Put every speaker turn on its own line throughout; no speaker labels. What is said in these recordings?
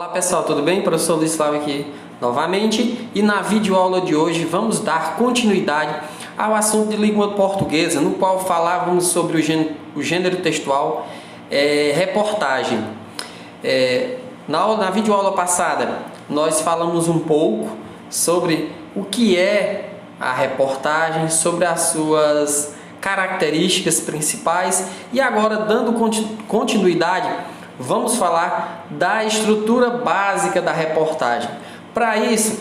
Olá pessoal, tudo bem? Professor Luiz Flávio aqui novamente, e na videoaula de hoje vamos dar continuidade ao assunto de língua portuguesa, no qual falávamos sobre o gênero textual reportagem. Na videoaula passada nós falamos um pouco sobre o que é a reportagem, sobre as suas características principais, e agora, dando continuidade, vamos falar da estrutura básica da reportagem. Para isso,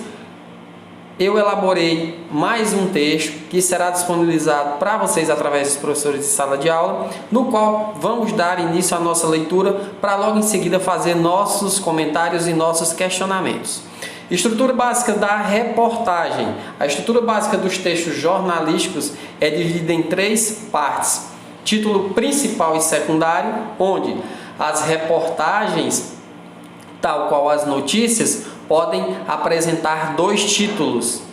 eu elaborei mais um texto que será disponibilizado para vocês através dos professores de sala de aula, no qual vamos dar início à nossa leitura para logo em seguida fazer nossos comentários e nossos questionamentos. Estrutura básica da reportagem. A estrutura básica dos textos jornalísticos é dividida em três partes: título principal e secundário, onde as reportagens, tal qual as notícias, podem apresentar dois títulos: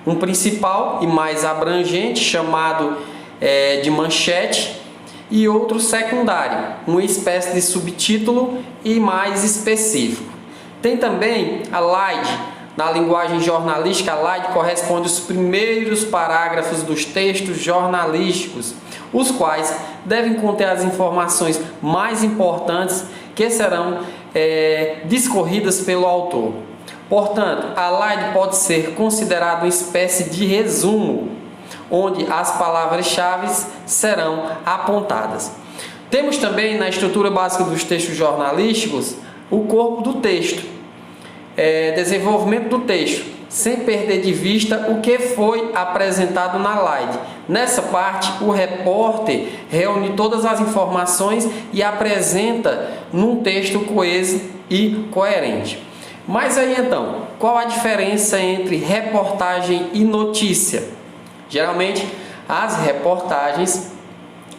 um principal e mais abrangente, chamado de manchete, e outro secundário, uma espécie de subtítulo e mais específico. Tem também a slide. Na linguagem jornalística, a slide corresponde aos primeiros parágrafos dos textos jornalísticos, os quais devem conter as informações mais importantes que serão discorridas pelo autor. Portanto, a slide pode ser considerada uma espécie de resumo, onde as palavras-chave serão apontadas. Temos também na estrutura básica dos textos jornalísticos o corpo do texto, desenvolvimento do texto, sem perder de vista o que foi apresentado na slide. Nessa parte, o repórter reúne todas as informações e apresenta num texto coeso e coerente. Mas aí então, qual a diferença entre reportagem e notícia? Geralmente, as reportagens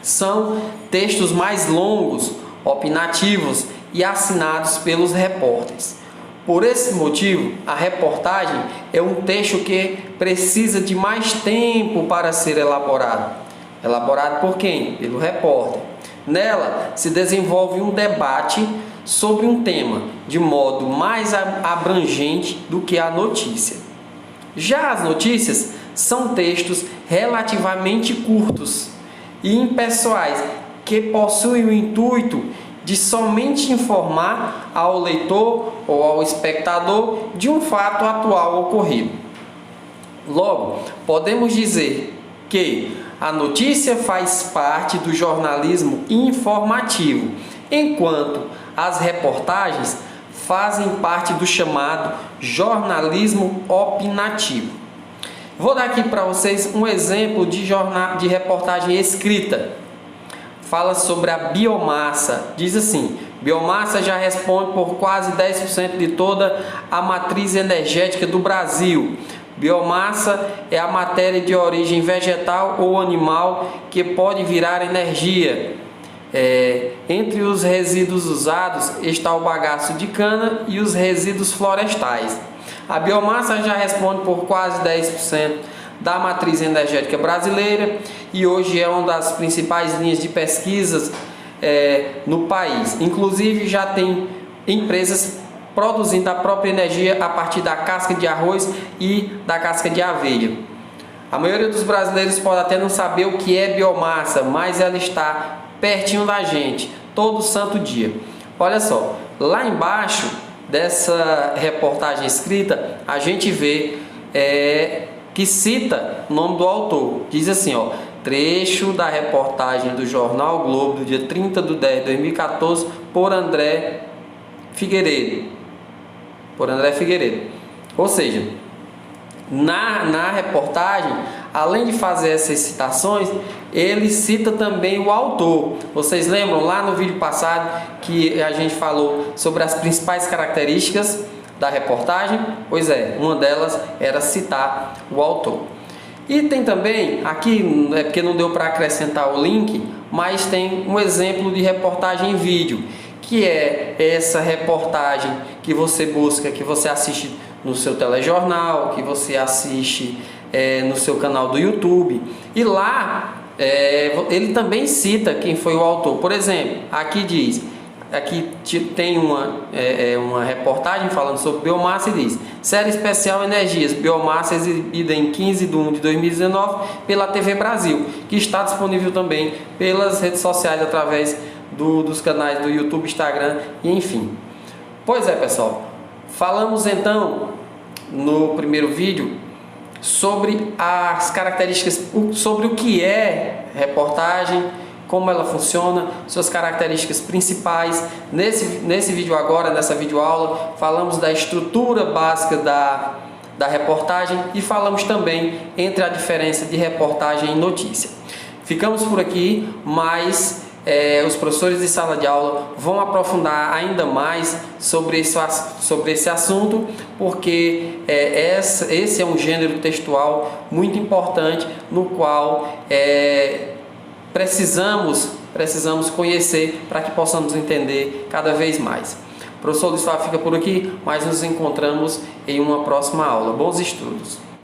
são textos mais longos, opinativos e assinados pelos repórteres. Por esse motivo, a reportagem é um texto que precisa de mais tempo para ser elaborado. Elaborado por quem? Pelo repórter. Nela se desenvolve um debate sobre um tema de modo mais abrangente do que a notícia. Já as notícias são textos relativamente curtos e impessoais, que possuem o intuito de somente informar ao leitor ou ao espectador de um fato atual ocorrido. Logo, podemos dizer que a notícia faz parte do jornalismo informativo, enquanto as reportagens fazem parte do chamado jornalismo opinativo. Vou dar aqui para vocês um exemplo de reportagem escrita. Fala sobre a biomassa. Diz assim: biomassa já responde por quase 10% de toda a matriz energética do Brasil. Biomassa é a matéria de origem vegetal ou animal que pode virar energia. Entre os resíduos usados está o bagaço de cana e os resíduos florestais. A biomassa já responde por quase 10% da matriz energética brasileira e hoje é uma das principais linhas de pesquisas no país. Inclusive, já tem empresas produzindo a própria energia a partir da casca de arroz e da casca de aveia. A maioria dos brasileiros pode até não saber o que é biomassa, mas ela está pertinho da gente, todo santo dia. Olha só, lá embaixo dessa reportagem escrita, a gente vê que cita o nome do autor. Diz assim, ó: trecho da reportagem do Jornal o Globo do dia 30/10/2014 por André Figueiredo. Ou seja, na reportagem, além de fazer essas citações, ele cita também o autor. Vocês lembram lá no vídeo passado que a gente falou sobre as principais características da reportagem? Pois é, uma delas era citar o autor. E tem também, aqui é porque não deu para acrescentar o link, mas tem um exemplo de reportagem em vídeo, que é essa reportagem que você busca, que você assiste no seu telejornal, que você assiste no seu canal do YouTube. E lá ele também cita quem foi o autor. Por exemplo, aqui diz: aqui tem uma reportagem falando sobre biomassa e diz: série especial Energias, biomassa exibida em 15 de 1 de 2019 pela TV Brasil, que está disponível também pelas redes sociais através dos canais do YouTube, Instagram e enfim. Pois é, pessoal, falamos então no primeiro vídeo sobre as características, sobre o que é reportagem, como ela funciona, suas características principais. Nesse vídeo agora, nessa videoaula, falamos da estrutura básica da reportagem e falamos também entre a diferença de reportagem e notícia. Ficamos por aqui, mas os professores de sala de aula vão aprofundar ainda mais sobre esse assunto, porque esse é um gênero textual muito importante, no qual precisamos conhecer para que possamos entender cada vez mais. O professor Luiz Flávio fica por aqui, mas nos encontramos em uma próxima aula. Bons estudos!